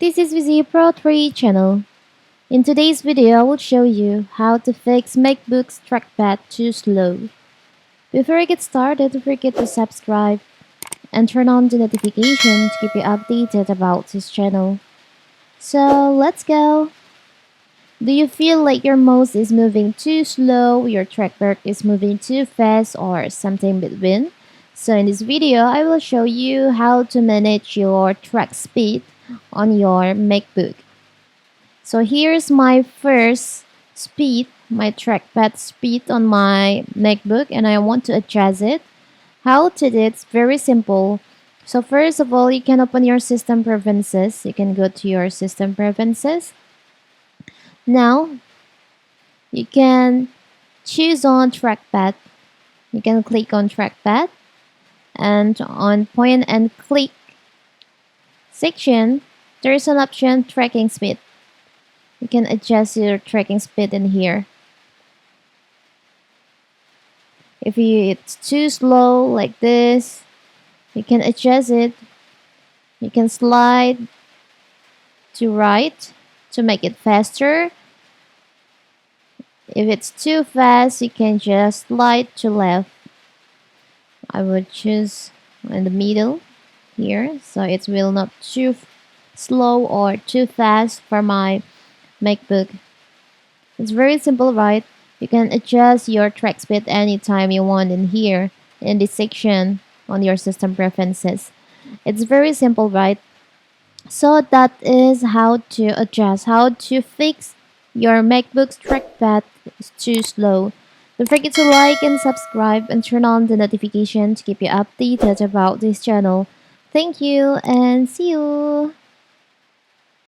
This is Vizi Pro 3 channel. In today's video, I will show you how to fix MacBook's trackpad too slow. Before I get started, don't forget to subscribe and turn on the notification to keep you updated about this channel. So let's go! Do you feel like your mouse is moving too slow, your trackpad is moving too fast, or something between? So in this video, I will show you how to manage your track speed on your MacBook. So here's my first speed, my trackpad speed on my MacBook, and I want to adjust it. How to do it? It's very simple. So first of all, you can open your system preferences. You can go to your system preferences. Now, you can choose on trackpad. You can click on trackpad and on point and click section, there is an option tracking speed. You can adjust your tracking speed in here. If it's too slow like this, you can adjust it. You can slide to right to make it faster. If it's too fast, you can just slide to left. I would choose in the middle here, so it will not too slow or too fast for my MacBook. It's very simple, right? You can adjust your track speed anytime you want in here, in this section on your system preferences. It's very simple, right? So that is how to adjust, how to fix your MacBook's trackpad is too slow. Don't forget to like and subscribe and turn on the notification to keep you updated about this channel. Thank you and see you!